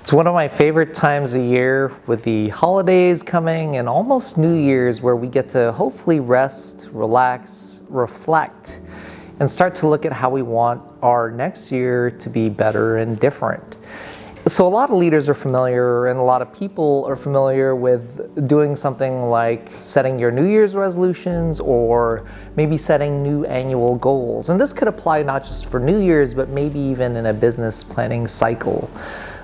It's one of my favorite times of year with the holidays coming and almost New Year's, where we get to hopefully rest, relax, reflect, and start to look at how we want our next year to be better and different. So a lot of leaders are familiar and a lot of people are familiar with doing something like setting your New Year's resolutions or maybe setting new annual goals. And this could apply not just for New Year's, but maybe even in a business planning cycle.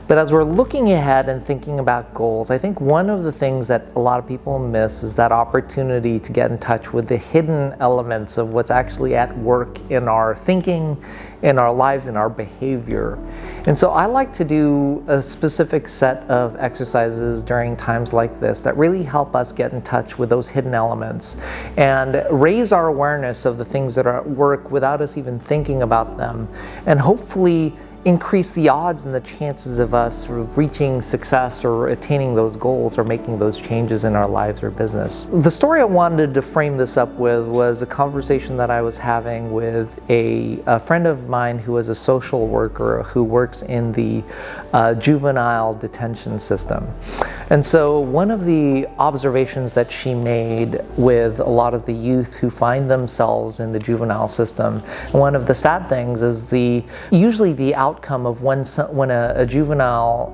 But as we're looking ahead and thinking about goals, I think one of the things that a lot of people miss is that opportunity to get in touch with the hidden elements of what's actually at work in our thinking, in our lives, in our behavior. And so I like to do a specific set of exercises during times like this that really help us get in touch with those hidden elements and raise our awareness of the things that are at work without us even thinking about them, and hopefully increase the odds and the chances of us sort of reaching success or attaining those goals or making those changes in our lives or business. The story I wanted to frame this up with was a conversation that I was having with a friend of mine who is a social worker who works in the juvenile detention system. And so one of the observations that she made with a lot of the youth who find themselves in the juvenile system, one of the sad things is usually the outcome of when a juvenile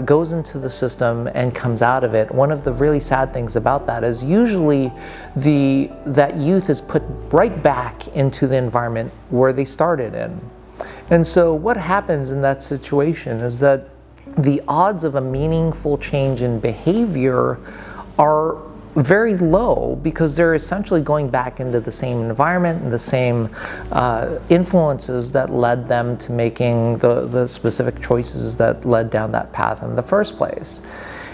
goes into the system and comes out of it. One of the really sad things about that is usually that youth is put right back into the environment where they started in. And so what happens in that situation is that the odds of a meaningful change in behavior are very low, because they're essentially going back into the same environment and the same influences that led them to making the specific choices that led down that path in the first place.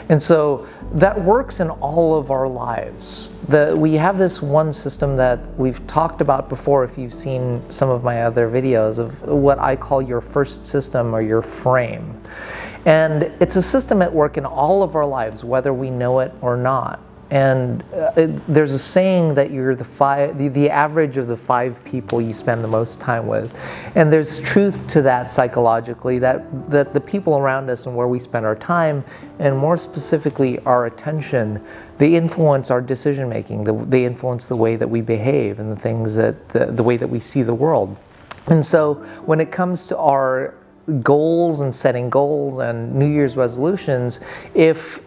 And so that works in all of our lives. We have this one system that we've talked about before, if you've seen some of my other videos, of what I call your first system or your frame. And it's a system at work in all of our lives, whether we know it or not. And there's a saying that you're the average of the 5 people you spend the most time with. And there's truth to that psychologically, that the people around us and where we spend our time, and more specifically our attention, they influence our decision making, they influence the way that we behave and the way that we see the world. And so when it comes to our goals and setting goals and New Year's resolutions, if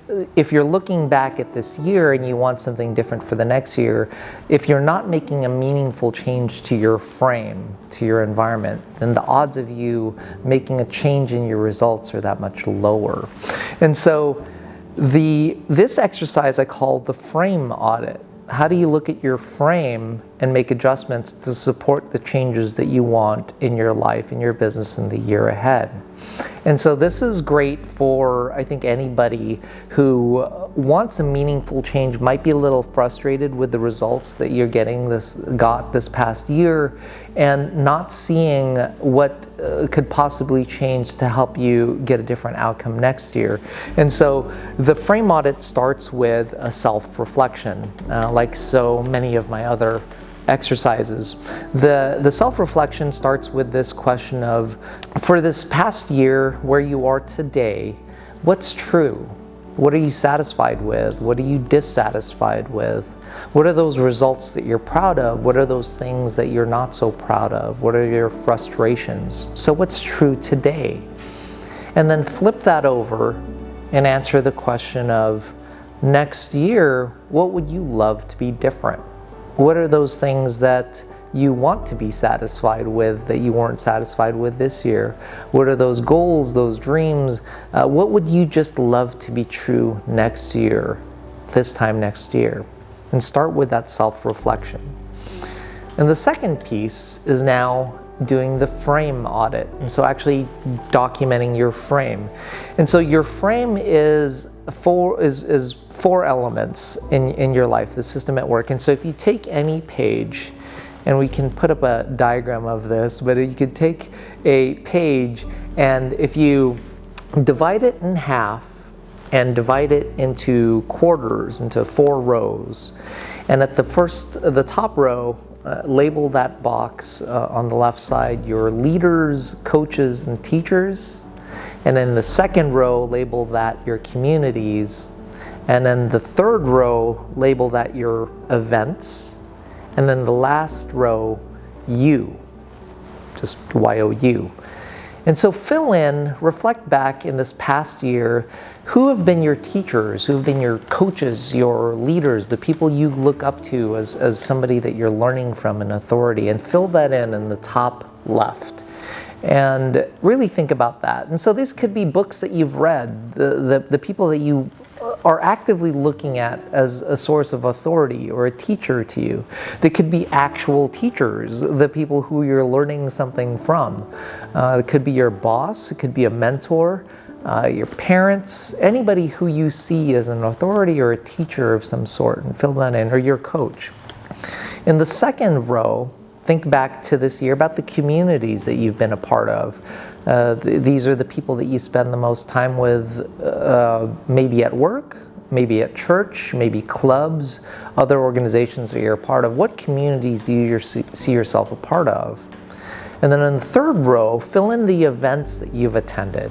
you're looking back at this year and you want something different for the next year, if you're not making a meaningful change to your frame, to your environment, then the odds of you making a change in your results are that much lower. And so this exercise I call the frame audit. How do you look at your frame and make adjustments to support the changes that you want in your life, in your business, in the year ahead? And so this is great for, I think, anybody who wants a meaningful change, might be a little frustrated with the results that you're got this past year, and not seeing what could possibly change to help you get a different outcome next year. And so the frame audit starts with a self-reflection, like so many of my other exercises. The self-reflection starts with this question of, for this past year, where you are today, what's true? What are you satisfied with? What are you dissatisfied with? What are those results that you're proud of? What are those things that you're not so proud of? What are your frustrations? So what's true today? And then flip that over and answer the question of, next year, what would you love to be different? What are those things that you want to be satisfied with that you weren't satisfied with this year? What are those goals, those dreams? What would you just love to be true next year, this time next year? And start with that self-reflection. And the second piece is now doing the frame audit. And so actually documenting your frame. And so your frame is four elements in your life, the system at work. And so if you take any page, and we can put up a diagram of this, but you could take a page, and if you divide it in half and divide it into quarters, into 4 rows, and at the top row, label that box on the left side your leaders, coaches, and teachers. And in the second row, label that your communities. And then the third row, label that your events. And then the last row, you, just Y-O-U. And so fill in, reflect back in this past year, who have been your teachers, who have been your coaches, your leaders, the people you look up to as somebody that you're learning from, an authority, and fill that in the top left. And really think about that. And so these could be books that you've read, the people that you are actively looking at as a source of authority or a teacher to you. They could be actual teachers, the people who you're learning something from. It could be your boss, it could be a mentor, your parents, anybody who you see as an authority or a teacher of some sort, and fill that in, or your coach. In the second row, think back to this year about the communities that you've been a part of. These are the people that you spend the most time with, maybe at work, maybe at church, maybe clubs, other organizations that you're a part of. What communities do you see yourself a part of? And then in the third row, fill in the events that you've attended.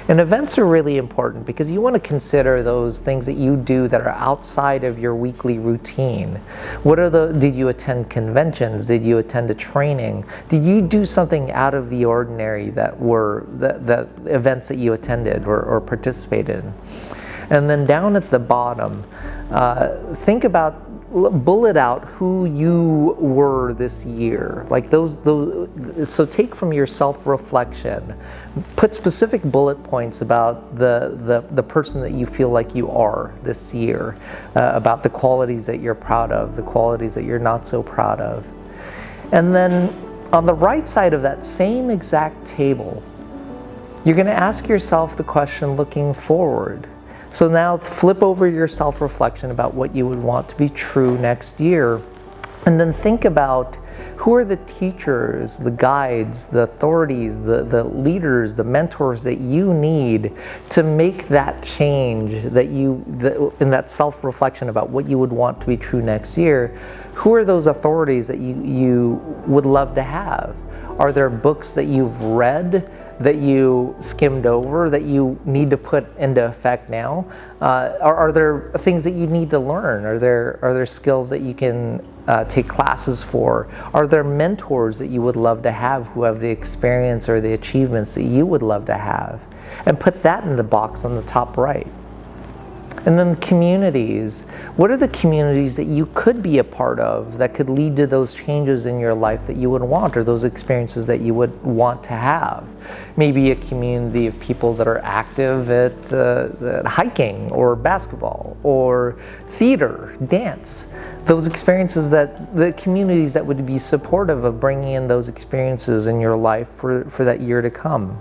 And events are really important because you want to consider those things that you do that are outside of your weekly routine. Did you attend conventions? Did you attend a training? Did you do something out of the ordinary that were the events that you attended or participated in? And then down at the bottom, think about, bullet out who you were this year. Like so take from your self-reflection, put specific bullet points about the person that you feel like you are this year, about the qualities that you're proud of, the qualities that you're not so proud of. And then on the right side of that same exact table, you're going to ask yourself the question looking forward. So now flip over your self-reflection about what you would want to be true next year. And then think about who are the teachers, the guides, the authorities, the leaders, the mentors that you need to make that change in that self-reflection about what you would want to be true next year. Who are those authorities that you would love to have? Are there books that you've read that you skimmed over that you need to put into effect now? Are there things that you need to learn? Are there skills that you can take classes for? Are there mentors that you would love to have who have the experience or the achievements that you would love to have? And put that in the box on the top right. And then communities. What are the communities that you could be a part of that could lead to those changes in your life that you would want, or those experiences that you would want to have? Maybe a community of people that are active at hiking or basketball or theater, dance. Those experiences, the communities that would be supportive of bringing in those experiences in your life for that year to come.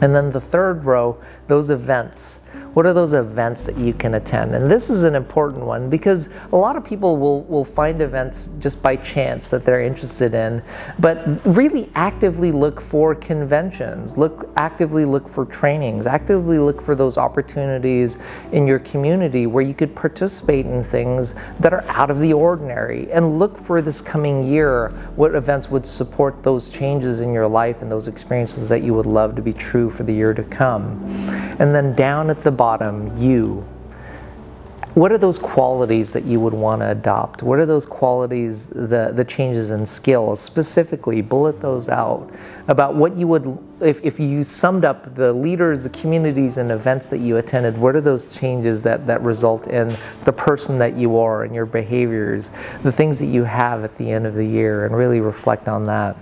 And then the third row, those events. What are those events that you can attend? And this is an important one because a lot of people will find events just by chance that they're interested in, but really actively look for conventions, actively look for trainings, actively look for those opportunities in your community where you could participate in things that are out of the ordinary, and look for this coming year what events would support those changes in your life and those experiences that you would love to be true for the year to come. And then down at the bottom, you. What are those qualities that you would want to adopt? What are those qualities, the changes in skills? Specifically, bullet those out about what you would, if you summed up the leaders, the communities, and events that you attended, what are those changes that result in the person that you are and your behaviors, the things that you have at the end of the year, and really reflect on that.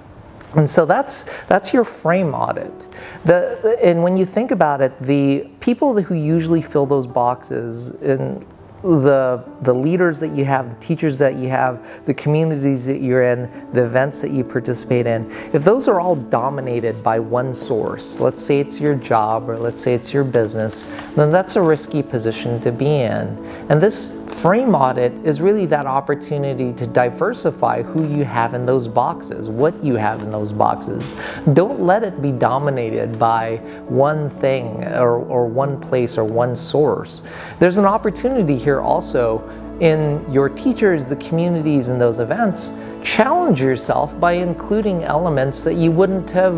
And so that's your frame audit. And when you think about it, the people who usually fill those boxes, in the leaders that you have, the teachers that you have, the communities that you're in, the events that you participate in, if those are all dominated by one source, let's say it's your job or let's say it's your business, then that's a risky position to be in. And this frame audit is really that opportunity to diversify who you have in those boxes, what you have in those boxes. Don't let it be dominated by one thing or one place or one source. There's an opportunity here also in your teachers, the communities, and those events. Challenge yourself by including elements that you wouldn't have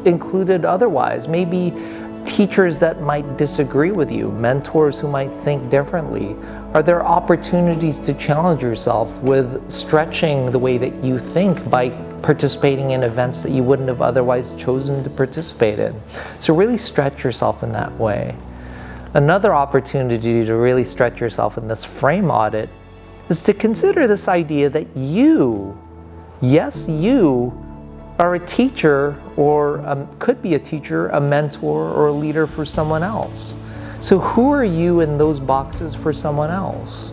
included otherwise. Maybe teachers that might disagree with you, mentors who might think differently. Are there opportunities to challenge yourself with stretching the way that you think by participating in events that you wouldn't have otherwise chosen to participate in? So really stretch yourself in that way. Another opportunity to really stretch yourself in this frame audit is to consider this idea that you, yes, you are a teacher, or could be a teacher, a mentor, or a leader for someone else. So who are you in those boxes for someone else?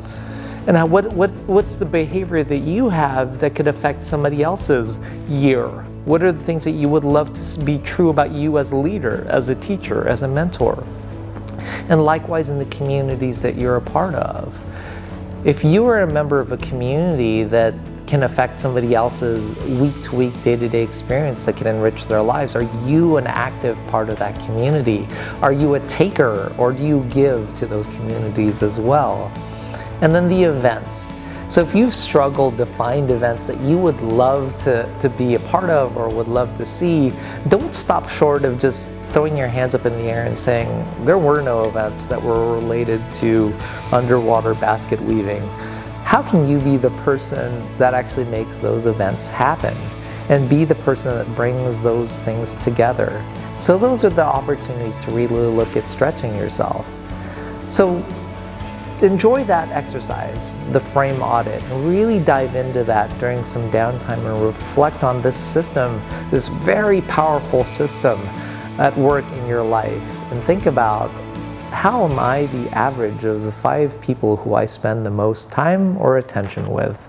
And what's the behavior that you have that could affect somebody else's year? What are the things that you would love to be true about you as a leader, as a teacher, as a mentor? And likewise in the communities that you're a part of. If you are a member of a community that can affect somebody else's week-to-week, day-to-day experience that can enrich their lives, are you an active part of that community? Are you a taker, or do you give to those communities as well? And then the events. So if you've struggled to find events that you would love to be a part of or would love to see, don't stop short of just throwing your hands up in the air and saying, there were no events that were related to underwater basket weaving. How can you be the person that actually makes those events happen and be the person that brings those things together? So those are the opportunities to really look at stretching yourself. So enjoy that exercise, the frame audit, and really dive into that during some downtime and reflect on this system, this very powerful system at work in your life, and think about, how am I the average of the 5 people who I spend the most time or attention with?